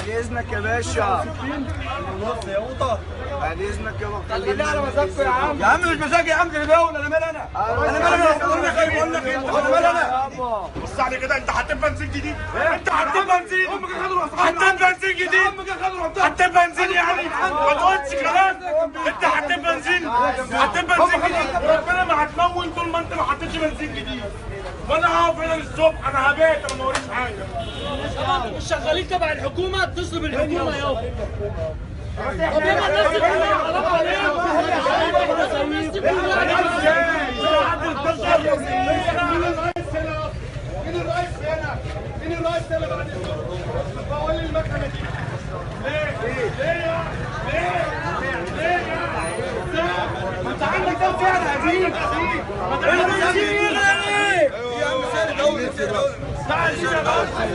بعد اذنك يا باشا. ونص يا قوطه. بعد اذنك يابا. خليني على مزاجكم يا عم. يا عم مش مزاجي يا عم، ده دول. انا مالي انا. انا مالي انا. بقول لك ايه، بقول لك ايه، انا مالي انا. بص علي كده، انت حطيت بنزين جديد. انت حطيت بنزين. امك خدوا حطيت بنزين جديد. امك خدوا حطيت بنزين يعني. ما تقولش كلام. انت حطيت بنزين. حطيت بنزين جديد. ربنا ما هتمون طول ما انت ما حطيتش بنزين جديد. وانا هقف هنا للصبح، انا هبات، انا ما وريش حاجه. مش شغالين تبع الحكومه، اتصلوا بالحكومه يابا. طب يابا الناس دي كلها حرام عليهم. الناس دي كلها مين الرئيس هنا؟ مين الرئيس هنا بعد الظهر؟ بقول لي المكنه دي. ليه؟ ليه؟ ليه؟ ما انت عندك ده فعلا قديم. ما انت عندك ايه يا عم سالم دولي تعال يا باشا.